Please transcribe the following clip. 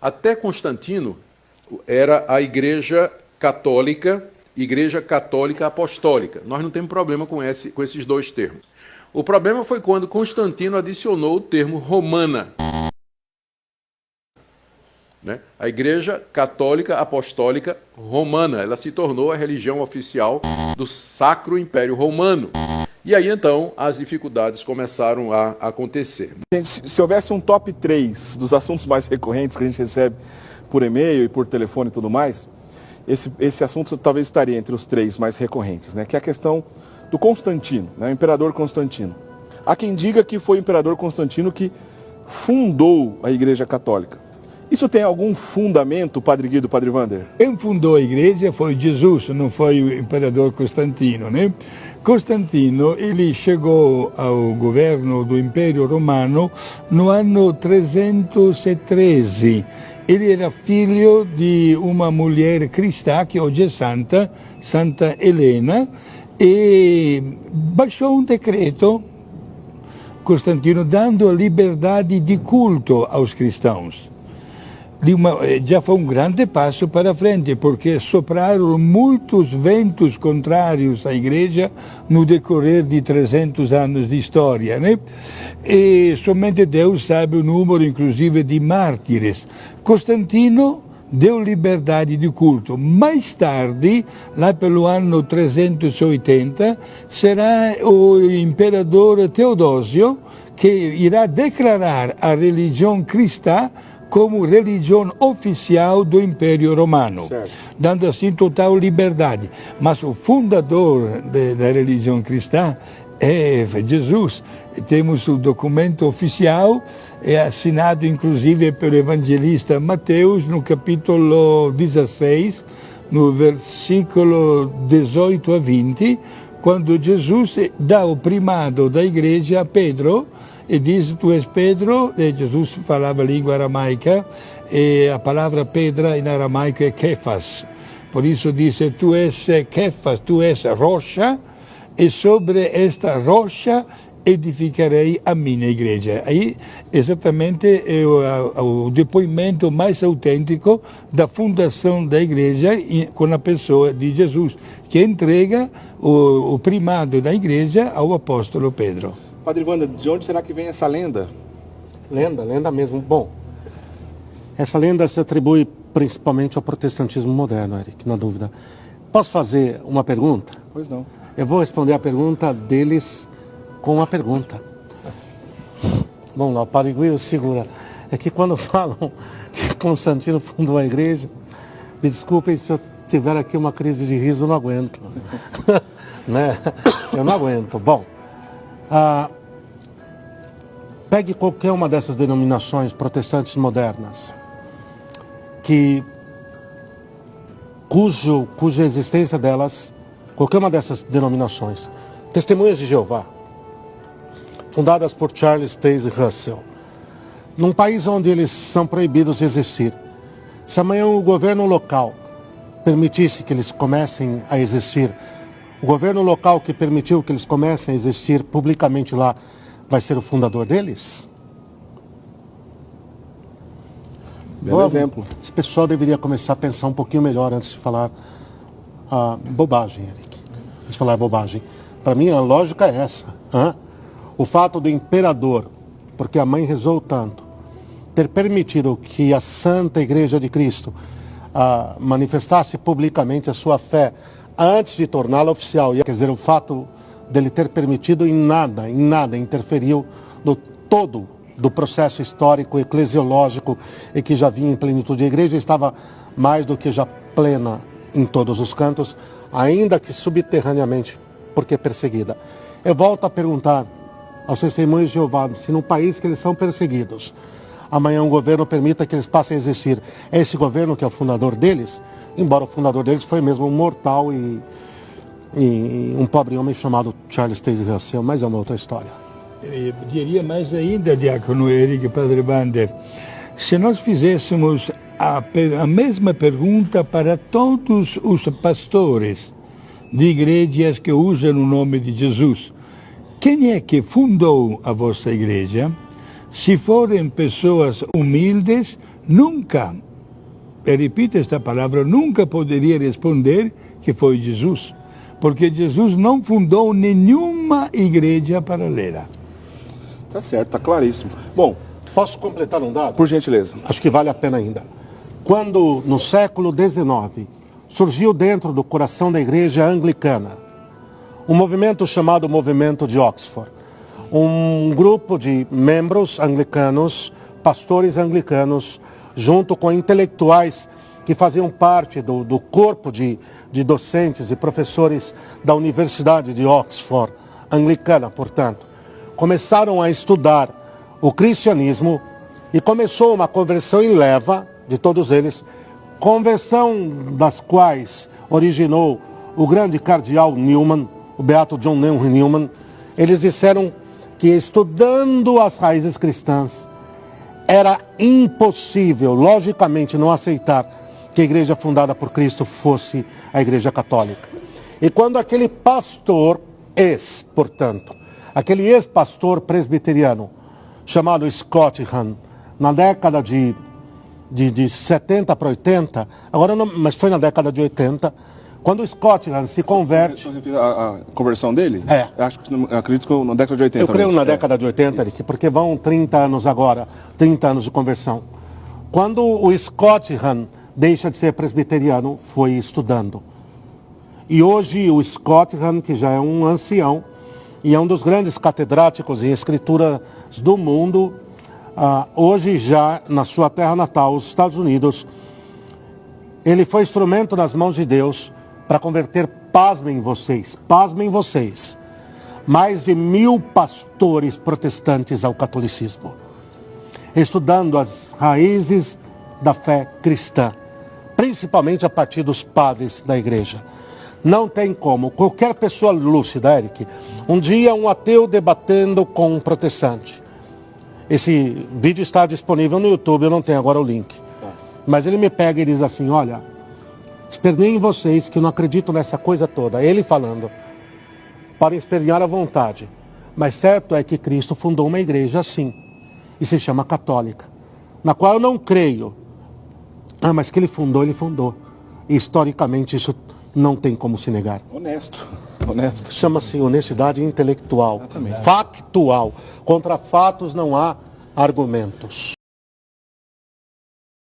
Até Constantino era a Igreja Católica Apostólica. Nós não temos problema com esses dois termos. O problema foi quando Constantino adicionou o termo romana. Né? A Igreja Católica Apostólica Romana, ela se tornou a religião oficial do Sacro Império Romano. E aí, então, as dificuldades começaram a acontecer. Se houvesse um top 3 dos assuntos mais recorrentes que a gente recebe por e-mail e por telefone e tudo mais, esse assunto talvez estaria entre os 3 mais recorrentes, né? Que é a questão do Constantino, né? O imperador Constantino. Há quem diga que foi o imperador Constantino que fundou a Igreja Católica. Isso tem algum fundamento, Padre Guido, Padre Wander? Quem fundou a igreja foi Jesus, não foi o imperador Constantino, né? Constantino, ele chegou ao governo do Império Romano no ano 313. Ele era filho de uma mulher cristã, que hoje é santa, Santa Helena, e baixou um decreto, Constantino, dando a liberdade de culto aos cristãos. Já foi um grande passo para frente, porque sopraram muitos ventos contrários à igreja no decorrer de 300 anos de história, né? E somente Deus sabe o número, inclusive, de mártires. Constantino deu liberdade de culto. Mais tarde, lá pelo ano 380, será o imperador Teodósio que irá declarar a religião cristã como religião oficial do Império Romano, certo, dando assim total liberdade. Mas o fundador da religião cristã é Jesus. Temos o documento oficial, é assinado inclusive pelo evangelista Mateus, no capítulo 16, no versículo 18 a 20, quando Jesus dá o primado da igreja a Pedro, e diz, tu és Pedro, e Jesus falava a língua aramaica, e a palavra pedra em aramaico é Kefas. Por isso diz, tu és Kefas, tu és rocha, e sobre esta rocha edificarei a minha igreja. Aí, exatamente, é o depoimento mais autêntico da fundação da igreja com a pessoa de Jesus, que entrega o primado da igreja ao apóstolo Pedro. Padre Wander, de onde será que vem essa lenda? Lenda mesmo. Bom, essa lenda se atribui principalmente ao protestantismo moderno, Eric, na dúvida. Posso fazer uma pergunta? Pois não. Eu vou responder a pergunta deles com uma pergunta. Vamos lá, o Padre Guido segura. É que quando falam que Constantino fundou a igreja, me desculpem se eu tiver aqui uma crise de riso, eu não aguento. Né? Eu não aguento. Bom, pegue qualquer uma dessas denominações protestantes modernas, cuja existência delas, qualquer uma dessas denominações, Testemunhas de Jeová, fundadas por Charles Taze Russell, num país onde eles são proibidos de existir, se amanhã o governo local permitisse que eles comecem a existir, o governo local que permitiu que eles comecem a existir publicamente lá, vai ser o fundador deles? Belo exemplo. Esse pessoal deveria começar a pensar um pouquinho melhor antes de falar bobagem, Eric. Antes de falar bobagem. Para mim, a lógica é essa. O fato do imperador, porque a mãe rezou tanto, ter permitido que a Santa Igreja de Cristo manifestasse publicamente a sua fé antes de torná-la oficial. Quer dizer, o fato dele ter permitido em nada interferiu no todo do processo histórico, eclesiológico, e que já vinha em plenitude. A igreja estava mais do que já plena em todos os cantos, ainda que subterraneamente, porque perseguida. Eu volto a perguntar aos testemunhos de Jeová, se no país que eles são perseguidos, amanhã um governo permita que eles passem a existir, é esse governo que é o fundador deles? Embora o fundador deles foi mesmo um mortal e um pobre homem chamado Charles Taze Russell, mas é uma outra história. Eu diria mais ainda, diácono Eric, Padre Wander, se nós fizéssemos a mesma pergunta para todos os pastores de igrejas que usam o nome de Jesus, quem é que fundou a vossa igreja? Se forem pessoas humildes, nunca, eu repito esta palavra, nunca poderia responder que foi Jesus, porque Jesus não fundou nenhuma igreja paralela. Tá certo, tá claríssimo. Bom, Posso completar um dado? por gentileza. Acho que vale a pena ainda. Quando, no século XIX, surgiu dentro do coração da igreja anglicana um movimento chamado Movimento de Oxford. Um grupo de membros anglicanos, pastores anglicanos, junto com intelectuais que faziam parte do corpo de docentes e professores da Universidade de Oxford, anglicana, portanto, começaram a estudar o cristianismo e começou uma conversão em leva de todos eles, conversão das quais originou o grande cardeal Newman, o beato John Henry Newman. Eles disseram que estudando as raízes cristãs era impossível, logicamente, não aceitar que a igreja fundada por Cristo fosse a igreja católica. E quando aquele pastor portanto, aquele ex-pastor presbiteriano chamado Scott Hahn, na década de 70 para 80, agora não, mas foi na década de 80, quando o Scott Hahn se converte... A conversão dele? É. Acredito que na década de 80. Eu creio mesmo. na década de 80, Eric, porque vão 30 anos agora, 30 anos de conversão. Quando o Scott Hahn deixa de ser presbiteriano, foi estudando. E hoje o Scott Hahn, que já é um ancião, e é um dos grandes catedráticos em escrituras do mundo, hoje já na sua terra natal, os Estados Unidos, ele foi instrumento nas mãos de Deus para converter, pasmem vocês, mais de 1000 pastores protestantes ao catolicismo, estudando as raízes da fé cristã, principalmente a partir dos padres da igreja. Não tem como, qualquer pessoa lúcida, Eric, um dia um ateu debatendo com um protestante. Esse vídeo está disponível no YouTube, eu não tenho agora o link. Mas ele me pega e diz assim, olha, esperneiem vocês que eu não acredito nessa coisa toda. Ele falando, para espernear à vontade. Mas certo é que Cristo fundou uma igreja assim, e se chama católica, na qual eu não creio. Mas que ele fundou. E historicamente isso não tem como se negar. Honesto. Chama-se honestidade intelectual, Exatamente. factual. Contra fatos não há argumentos.